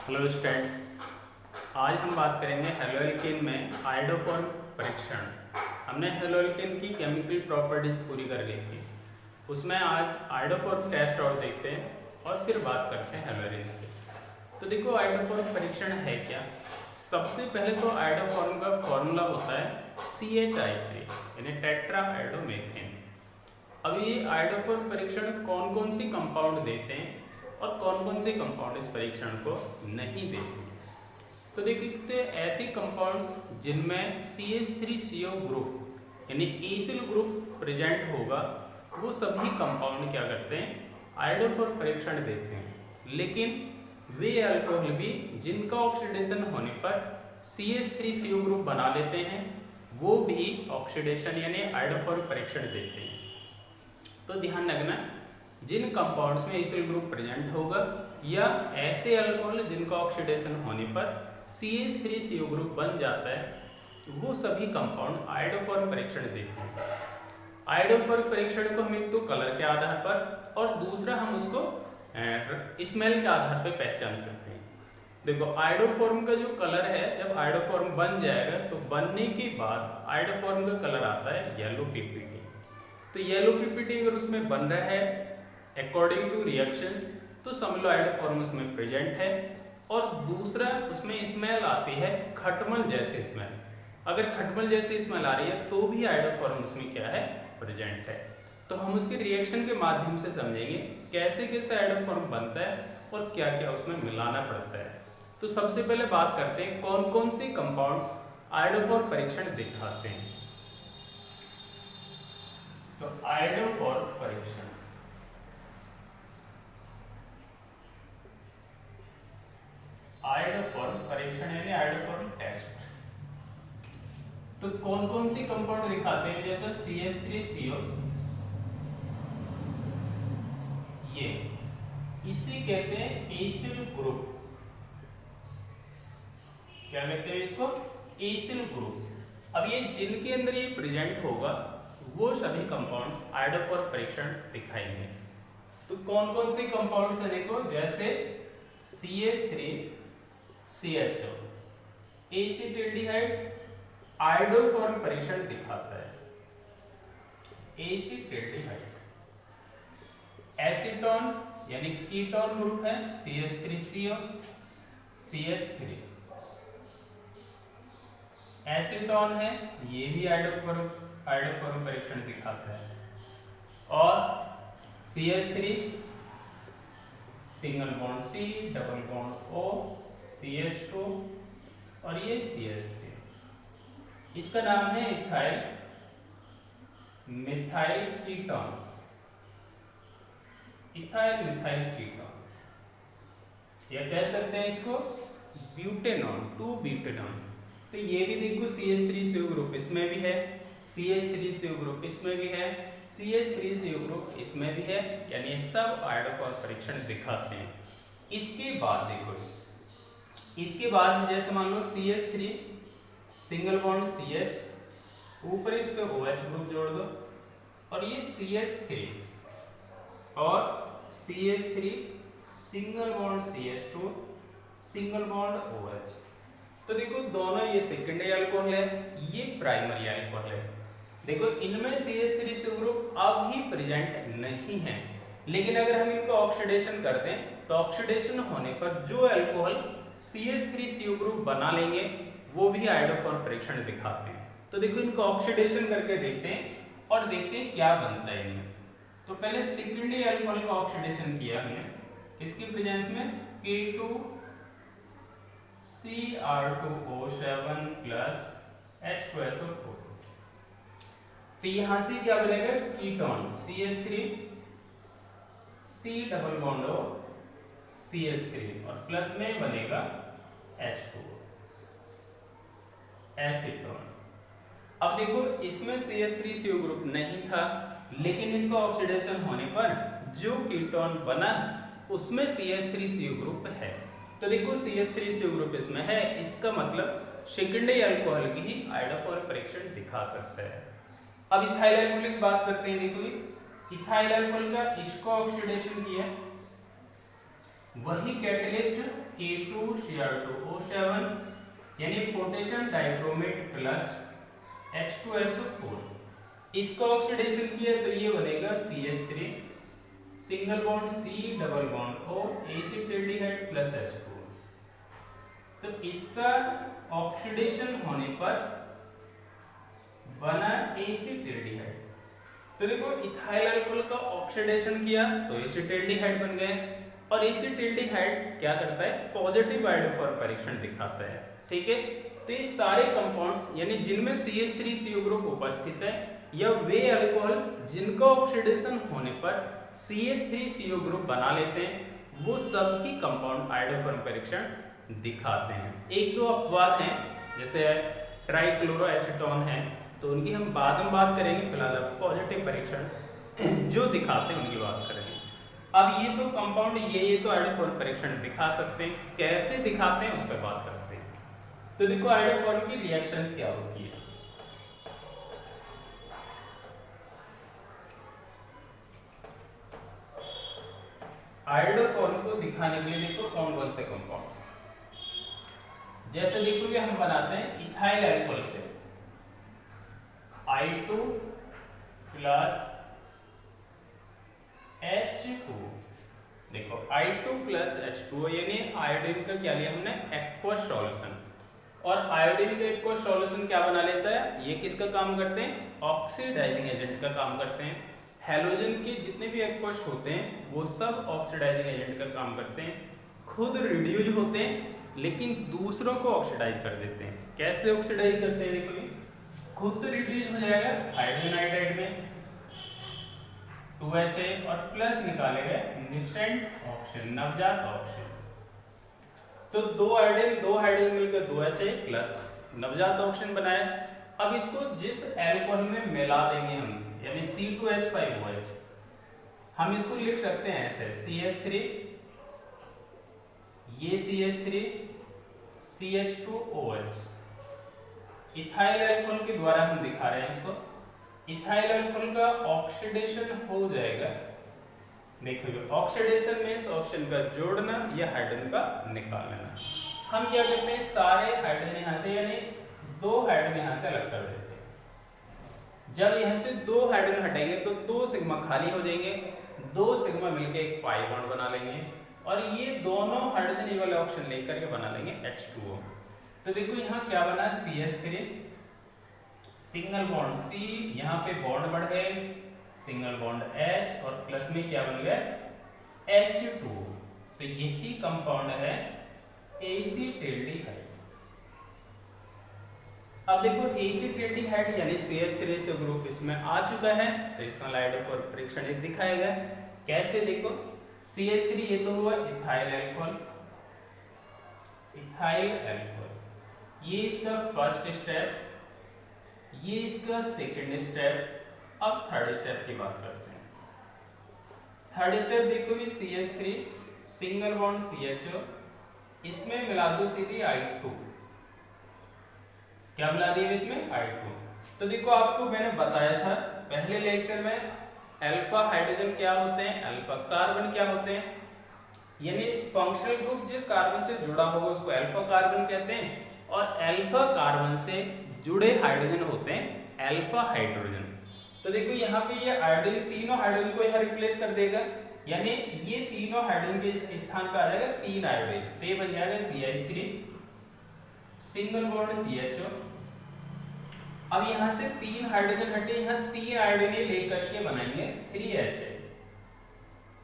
Hello students, आज हम बात करेंगे हेलोएल्केन में आयोडोफॉर्म परीक्षण। हमने हेलोएल्केन की केमिकल प्रॉपर्टीज पूरी कर ली थी। उसमें आज आयोडोफॉर्म टेस्ट और देखते हैं और फिर बात करते हैं हेलोएरिन्स की। तो देखो, आयोडोफॉर्म परीक्षण है क्या। सबसे पहले तो आयोडोफॉर्म का फॉर्मूला होता है CH3 यानी टेट्रा आयोडोमेथेन। अब ये आयोडोफॉर्म परीक्षण कौन कौन सी कंपाउंड देते हैं और कौन कौन से कंपाउंड इस परीक्षण को नहीं देते। तो देखते हैं ऐसे कंपाउंड्स जिनमें CH3CO ग्रुप यानी एसिल ग्रुप प्रेजेंट होगा, वो सभी कंपाउंड क्या करते हैं, आयोडोफॉर्म परीक्षण देते हैं। लेकिन वे अल्कोहल भी जिनका ऑक्सीडेशन होने पर CH3CO ग्रुप बना लेते हैं, वो भी ऑक्सीडेशन यानी आयोडोफॉर्म परीक्षण देते हैं। तो ध्यान रखना, जिन कंपाउंड्स में एसिल ग्रुप प्रेजेंट होगा या ऐसे अल्कोहल जिनका ऑक्सीडेशन होने पर CH3CO ग्रुप बन जाता है, वो सभी कंपाउंड आयोडोफॉर्म परीक्षण देते हैं। आयोडोफॉर्म परीक्षण को हम एक तो कलर के आधार पर और दूसरा हम उसको स्मेल के आधार पर पहचान सकते हैं। देखो, आयोडोफॉर्म का जो कलर है, जब आयोडोफॉर्म बन जाएगा तो बनने के बाद आयोडोफॉर्म का कलर आता है येलो पीपीटी। तो येलो पीपीटी अगर उसमें बन रहा है अकॉर्डिंग टू रिएक्शंस, तो समझ लो आयोडोफॉर्म उसमें प्रेजेंट है। और दूसरा, उसमें स्मेल आती है खटमल जैसे स्मेल। अगर खटमल जैसी स्मेल आ रही है तो भी आयोडोफॉर्म उसमें क्या है, प्रेजेंट है। तो हम उसके रिएक्शन के माध्यम से समझेंगे कैसे कैसे आयोडोफॉर्म बनता है और क्या क्या उसमें मिलाना पड़ता है। तो सबसे पहले बात करते हैं कौन कौन से कंपाउंड्स आयोडोफॉर्म परीक्षण दिखाते हैं। तो आयोडोफॉर्म परीक्षण, आयोडोफॉर्म परीक्षण यानी आयोडोफॉर्म टेस्ट, तो कौन कौन सी कंपाउंड दिखाते हैं, जैसे CH3CO, ये इसी कहते हैं एसिल ग्रुप। क्या कहते हैं इसको, एसिल ग्रुप। अब ये जिनके अंदर ये प्रेजेंट होगा वो सभी कंपाउंड्स आयोडोफॉर्म परीक्षण दिखाएंगे। तो कौन कौन से कंपाउंड्स हैं देखो, जैसे CH3CHO एसिटिल्डिहाइड आयोडोफॉर्म परीक्षण दिखाता है। एसिटिल्डिहाइड, एसीटोन यानी कीटोन ग्रुप है CH3CO CH3, एसीटोन है, ये भी आयोडोफॉर्म परीक्षण दिखाता है। और CH3 single bond C double bond O CH2 और ये CH3, इसका नाम है ethyl methyl ketone, ethyl methyl ketone, या कह सकते हैं इसको ब्यूटेनॉन, 2-ब्यूटेनॉन। तो ये भी देखो CH3CO ग्रुप इसमें भी है, CH3CO ग्रुप इसमें भी है, CH3CO ग्रुप इसमें भी है, यानी ये सब आयोडोफॉर्म परीक्षण दिखाते हैं। इसके बाद देखो, इसके बाद जैसे मान लो CH3 सिंगल बॉन्ड CH, ऊपर इस पे OH ग्रुप जोड़ दो, और ये CH3 और CH3 single bond CH2 single bond OH। तो देखो, दोनों ये सेकेंडरी अल्कोहल है, ये प्राइमरी अल्कोहल है। देखो, इनमें CH3CO ग्रुप अब ही प्रेजेंट नहीं है, लेकिन अगर हम इनको ऑक्सीडेशन करते हैं तो ऑक्सीडेशन होने पर जो अल्कोहल CH3CO ग्रुप बना लेंगे वो भी आयोडोफॉर्म परीक्षण दिखाते हैं। तो देखो, इनको ऑक्सीडेशन करके देखते हैं और देखते हैं क्या बनता है इनमें। तो पहले सेकेंडरी अल्कोहल का ऑक्सीडेशन किया हमने, किसकी प्रेजेंस में, K2CR2O7 प्लस H2SO4। तो यहां से क्या बनेगा, ketone CH3 C double bond O CH3 और प्लस में बनेगा H2 एसीटोन। अब देखो, इसमें CH3CO ग्रुप नहीं था, लेकिन इसका ऑक्सीडेशन होने पर जो कीटोन बना उसमें CH3CO ग्रुप है। तो देखो, CH3CO ग्रुप इसमें है, इसका मतलब सेकेंडरी अल्कोहल की ही आयोडोफॉर्म परीक्षण दिखा सकता है। अब इथाइल अल्कोहल की बात करते हैं। देखो, इथाइल अल्कोहल का इसको ऑक्सीडेशन किया, वही कैटलिस्ट K2Cr2O7 यानी पोटेशियम डाइक्रोमेट प्लस H2SO4। इसका ऑक्सीडेशन किया तो ये बनेगा CH3 single bond C double bond O acetaldehyde plus H2। तो इसका ऑक्सीडेशन होने पर बना एसिटाल्डिहाइड। तो देखो इथाइल अल्कोहल का ऑक्सीडेशन किया तो एसिटाल्डिहाइड बन गए, और एसिटाल्डिहाइड क्या करता है, पॉजिटिव आयोडोफोर परीक्षण दिखाता है। ठीक है, तो ये सारे कंपाउंड्स यानी जिनमें CH3CO ग्रुप उपस्थित है या वे अल्कोहल जिनका ऑक्सीडेशन होने पर CH3CO ग्रुप बना लेते हैं, वो सभी कंपाउंड आयोडोफोर परीक्षण दिखाते हैं। एक दो अपवाद हैं, जैसे ट्राइक्लोरोएसीटोन है, तो उनकी हम बाद में बात करेंगे। फिलहाल अब पॉजिटिव परीक्षण जो दिखाते हैं उनकी बात करेंगे। अब ये तो कंपाउंड ये तो आयोडोफोर परीक्षण दिखा सकते हैं, कैसे दिखाते हैं उस पर बात करते हैं। तो देखो आयोडोफोर की रिएक्शंस क्या होती है। आयोडोफोर को दिखाने के लिए देखो कौन कौन से कंपाउंड्स, जैसे देखोगे हम बनाते हैं इथाइल अल्कोहल से I2 प्लस H2। देखो I2 प्लस H2O यानी आयोडीन का क्या लिया हमने, एक्वस सॉल्यूशन। और आयोडीन का एक्वस सॉल्यूशन क्या बना लेता है, ये किसका काम करते हैं, ऑक्सीडाइजिंग एजेंट का काम करते हैं। हैलोजन के जितने भी एक्वस होते हैं वो सब ऑक्सीडाइजिंग एजेंट का काम करते हैं, खुद रिड्यूस होते हैं लेकिन दूसरों को ऑक्सीडाइज कर देते हैं। कैसे ऑक्सीडाइज करते हैं, देखो खुद तो रिड्यूस हो जाएगा हाइड्रोजन आयोडाइड में 2Ha और प्लस निकालेगा इंस्टेंट ऑक्सीजन, नवजात ऑक्सीजन। तो दो हाइड्रोजन मिलकर 2Ha प्लस नवजात ऑक्सीजन बनाया। अब इसको जिस एल्कोहल में मिला देंगे हम, यानी C2H5OH, हम इसको लिख सकते हैं ऐसे CH3, ये CH3 CH2OH। इथाइल अल्कोहल के द्वारा हम दिखा रहे हैं इसको। इथाइल अल्कोहल का ऑक्सीडेशन हो जाएगा, देखिए ऑक्सीडेशन मींस ऑक्सीजन का जोड़ना या हाइड्रोजन का निकालना। हम क्या करते हैं, सारे हाइड्रोजन यहां से यानी दो हाइड्रोजन यहां से अलग कर देते हैं। जब यहां से दो हाइड्रोजन हटाएंगे तो दो सिग्मा खाली हो जाएंगे, दो सिग्मा मिलकर एक पाई बॉन्ड बना लेंगे, और ये दोनों हाइड्रोजन ये वाले ऑक्सीजन लेकर के बना लेंगे H2O। तो देखो यहाँ क्या बना, CH3 सिंगल बॉन्ड C, यहाँ पे बॉन्ड बढ़ गए सिंगल बॉन्ड H, और प्लस में क्या बन गया H2। तो यही कंपाउंड है एसिटाल्डिहाइड। अब देखो एसिटाल्डिहाइड यानी CH3CO ग्रुप इसमें आ चुका है, तो इसका आयोडोफोर परीक्षण एक दिखाएगा। कैसे, देखो CH3 ये तो हुआ इथाइल अल्कोहल, ये इसका फर्स्ट स्टेप, ये इसका सेकंड स्टेप। अब थर्ड स्टेप की बात करते हैं। थर्ड स्टेप देखो भी CH3 सिंगल बॉन्ड CHO, इसमें मिला दो सीधी I2। क्या मिला दिया इसमें, I2। तो देखो आपको मैंने बताया था पहले लेक्चर में अल्फा हाइड्रोजन क्या होते हैं, अल्फा कार्बन क्या होते हैं, यानी फंक्शनल ग्रुप जिस कार्बन से जुड़ा होगा उसको अल्फा कार्बन कहते हैं, और अल्फा कार्बन से जुड़े हाइड्रोजन होते हैं अल्फा हाइड्रोजन। तो देखो यहाँ पे ये आयोडीन तीनों हाइड्रोजन को यहाँ रिप्लेस कर देगा, यानी ये तीनों हाइड्रोजन के स्थान पे आ जाएगा 3 आयोडीन, तो ये बन जाएगा Ci3 सिंगल बॉन्ड CHO। अब यहाँ से 3 हाइड्रोजन हटे, यहाँ 3 आयोडीन लेकर के बनाएंगे 3Ha,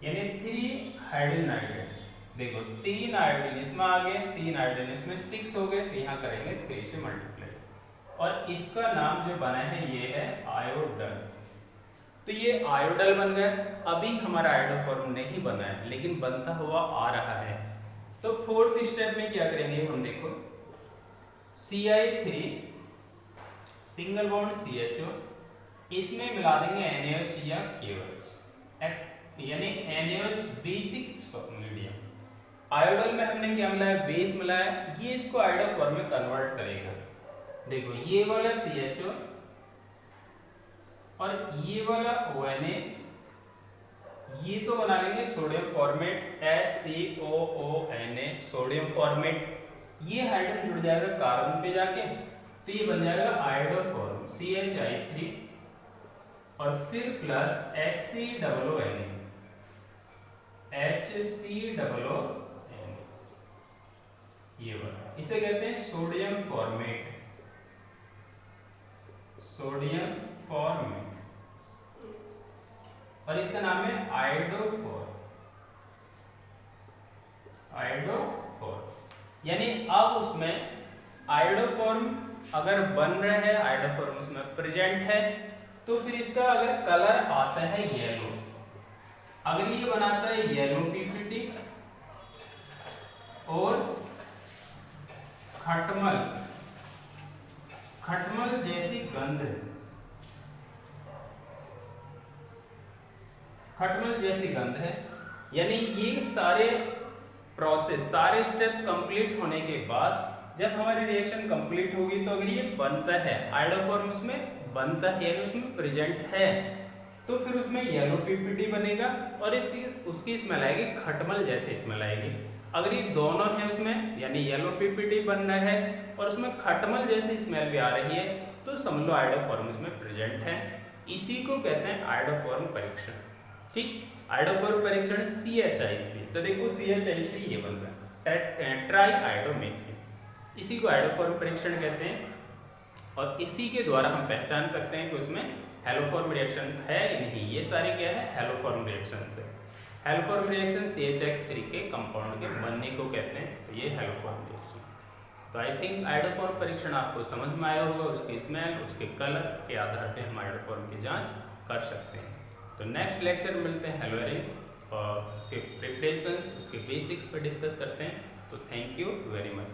यानी 3 हाइड्रोजन आयोडीन। देखो 3 आयोडीन इसमें आ गए, 3 आयोडीन इसमें 6 हो गए, तो यहाँ करेंगे 3 से मल्टीप्लाई, और इसका नाम जो बना है ये है आयोडल। तो ये आयोडल बन गया। अभी हमारा आयोडोफॉर्म नहीं बना है लेकिन बनता हुआ आ रहा है। तो फोर्थ स्टेप में क्या करेंगे हम, देखो Ci3 सिंगल बॉन्ड CHO, इसमें मिला देंगे NaOH या KOH, यानी NaOH बेसिक मीडियम। आयोडल में हमने क्या मिलाया, बेस मिलाया, ये इसको आयोडोफॉर्म में कन्वर्ट करेगा। देखो ये वाला CHO और ये वाला ONA ये तो बना लेंगे sodium format HCOONA sodium format. ये हाइड्रोजन जुड़ जाएगा कार्बन पे जाके, तो ये बन जाएगा आयोडोफॉर्म CH3 और फिर प्लस HCOONA ये बना, इसे कहते हैं सोडियम फॉर्मेट, सोडियम फॉर्मेट, और इसका नाम है आयोडोफॉर्म, आयोडोफॉर्म। यानी अब उसमें आयोडोफॉर्म अगर बन रहा है, आयोडोफॉर्म उसमें प्रेजेंट है, तो फिर इसका अगर कलर आता है येलो, अगर ये बनाता है येलो पीपीटी और खटमल, खटमल जैसी गंध, खटमल जैसी गंध है, यानी ये सारे प्रोसेस, सारे स्टेप्स कंप्लीट होने के बाद जब हमारी रिएक्शन कंप्लीट होगी, तो अगर ये बनता है आयोडोफॉर्म, उसमें बनता है यानी उसमें प्रेजेंट है, तो फिर उसमें येलो पीपीटी बनेगा और इसकी उसकी स्मेल आएगी खटमल जैसी स्मेल आएगी। अगर ये दोनों है उसमें, यानी येलो पीपीटी बन रहा है और उसमें खटमल जैसी स्मेल भी आ रही है, तो समझ लो आयोडोफॉर्म उसमें प्रेजेंट है। इसी को कहते हैं आयोडोफॉर्म परीक्षण। ठीक, आयोडोफॉर्म परीक्षण CH3, तो देखो CH3 ये बन रहा है ट्राई आयोडोमेथिन, इसी को आयोडोफॉर्म परीक्षण कहते हैं। और इसी के द्वारा हम पहचान सकते हैं कि उसमें हेलोफॉर्म रिएक्शन है या नहीं। ये सारे क्या है, हेलोफॉर्म रिएक्शन है। हेलोफॉर्म रिएक्शन CHX3 के कंपाउंड के बनने को कहते हैं, तो ये हेलोफॉर्म रिएक्शन। तो आई थिंक आयोडोफॉर्म परीक्षण आपको समझ में आया होगा, उसके स्मेल, उसके कलर के आधार पे हम आयोडोफॉर्म की जांच कर सकते हैं। तो नेक्स्ट लेक्चर में मिलते हैं हेलो अरेंज और उसके प्रिपरेशंस, उसके बेसिक्स पे डिस्कस करते हैं। तो थैंक यू वेरी मच।